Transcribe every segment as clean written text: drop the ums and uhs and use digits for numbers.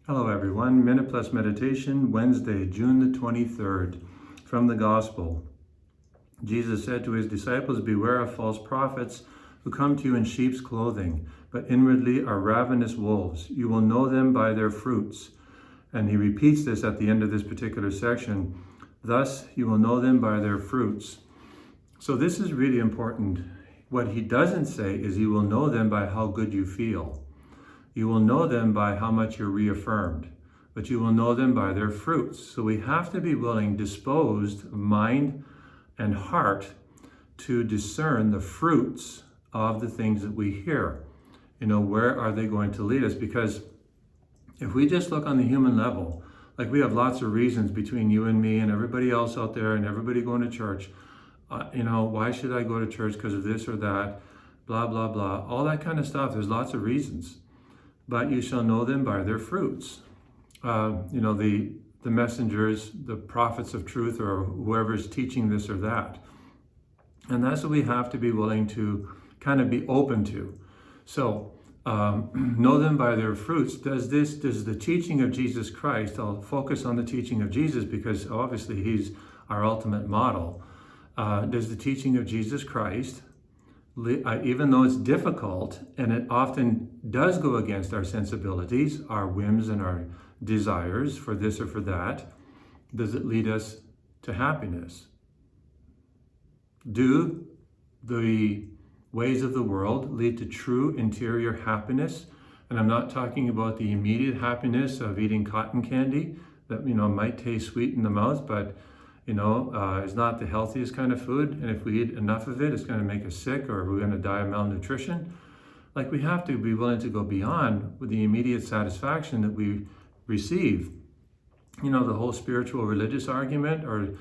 Hello everyone, Minute Plus Meditation, Wednesday, June the 23rd, from the Gospel. Jesus said to his disciples, "Beware of false prophets who come to you in sheep's clothing, but inwardly are ravenous wolves. You will know them by their fruits." And he repeats this at the end of this particular section. Thus, you will know them by their fruits. So this is really important. What he doesn't say is you will know them by how good you feel. You will know them by how much you're reaffirmed, but you will know them by their fruits. So we have to be willing, disposed of mind and heart, to discern the fruits of the things that we hear. Where are they going to lead us? Because if we just look on the human level, like we have lots of reasons between you and me and everybody else out there and everybody going to church, why should I go to church because of this or that, blah, blah, blah, all that kind of stuff. There's lots of reasons. But you shall know them by their fruits. The messengers, the prophets of truth, or whoever's teaching this or that. And that's what we have to be willing to kind of be open to. So, know them by their fruits. Does the teaching of Jesus Christ, I'll focus on the teaching of Jesus because obviously he's our ultimate model. Does the teaching of Jesus Christ, even though it's difficult and it often does go against our sensibilities, our whims and our desires for this or for that, does it lead us to happiness? Do the ways of the world lead to true interior happiness? And I'm not talking about the immediate happiness of eating cotton candy that might taste sweet in the mouth, but it's not the healthiest kind of food. And if we eat enough of it, it's going to make us sick or we're going to die of malnutrition. Like, we have to be willing to go beyond with the immediate satisfaction that we receive. The whole spiritual religious argument or,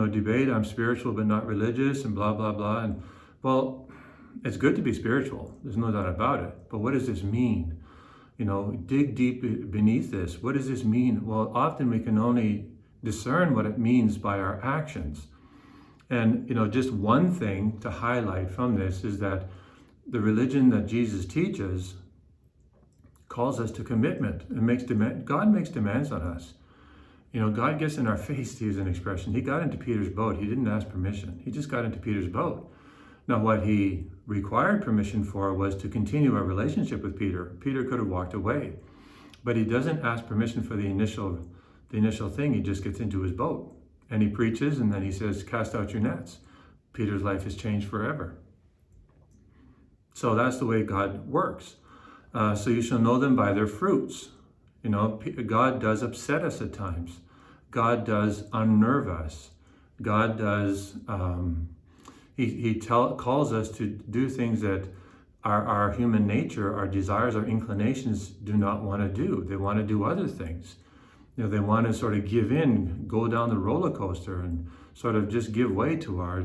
debate, I'm spiritual but not religious and blah, blah, blah. And well, it's good to be spiritual. There's no doubt about it. But what does this mean? Dig deep beneath this. What does this mean? Well, often we can only discern what it means by our actions. And just one thing to highlight from this is that the religion that Jesus teaches calls us to commitment and God makes demands on us. God gets in our face, to use an expression. He got into Peter's boat. He didn't ask permission. He just got into Peter's boat. Now, what he required permission for was to continue a relationship with Peter. Peter could have walked away, but he doesn't ask permission for the initial thing. He just gets into his boat and he preaches, and then he says, "Cast out your nets." Peter's life has changed forever. So that's the way God works. So you shall know them by their fruits. God does upset us at times. God does unnerve us. God does, he calls us to do things that our human nature, our desires, our inclinations do not want to do. They want to do other things. They want to sort of give in, go down the roller coaster and sort of just give way to our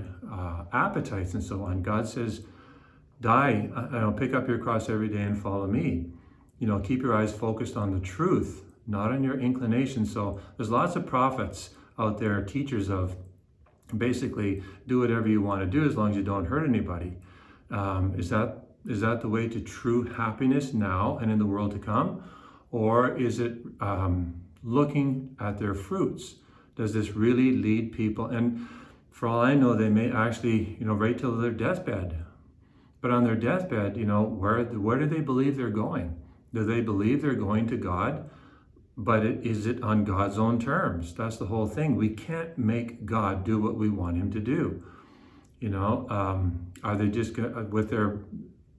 appetites and so on. God says, pick up your cross every day and follow me. Keep your eyes focused on the truth, not on your inclinations. So there's lots of prophets out there, teachers of basically do whatever you want to do as long as you don't hurt anybody. Is that the way to true happiness now and in the world to come? Or is it looking at their fruits? Does this really lead people? And for all I know, they may actually, right till their deathbed. But on their deathbed, where do they believe they're going? Do they believe they're going to God? But is it on God's own terms? That's the whole thing. We can't make God do what we want him to do. Are they just with their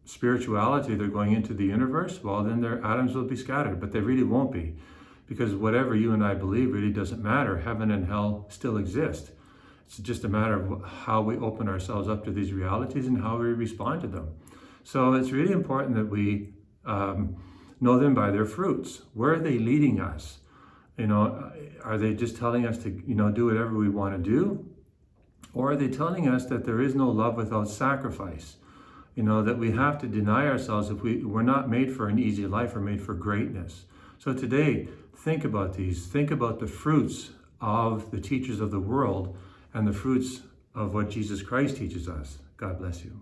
spirituality, they're going into the universe? Well, then their atoms will be scattered, but they really won't be. Because whatever you and I believe really doesn't matter. Heaven and hell still exist. It's just a matter of how we open ourselves up to these realities and how we respond to them. So it's really important that we know them by their fruits. Where are they leading us? Are they just telling us to, do whatever we want to do? Or are they telling us that there is no love without sacrifice? That we have to deny ourselves if we're not made for an easy life, we're made for greatness. So today, think about these. Think about the fruits of the teachers of the world and the fruits of what Jesus Christ teaches us. God bless you.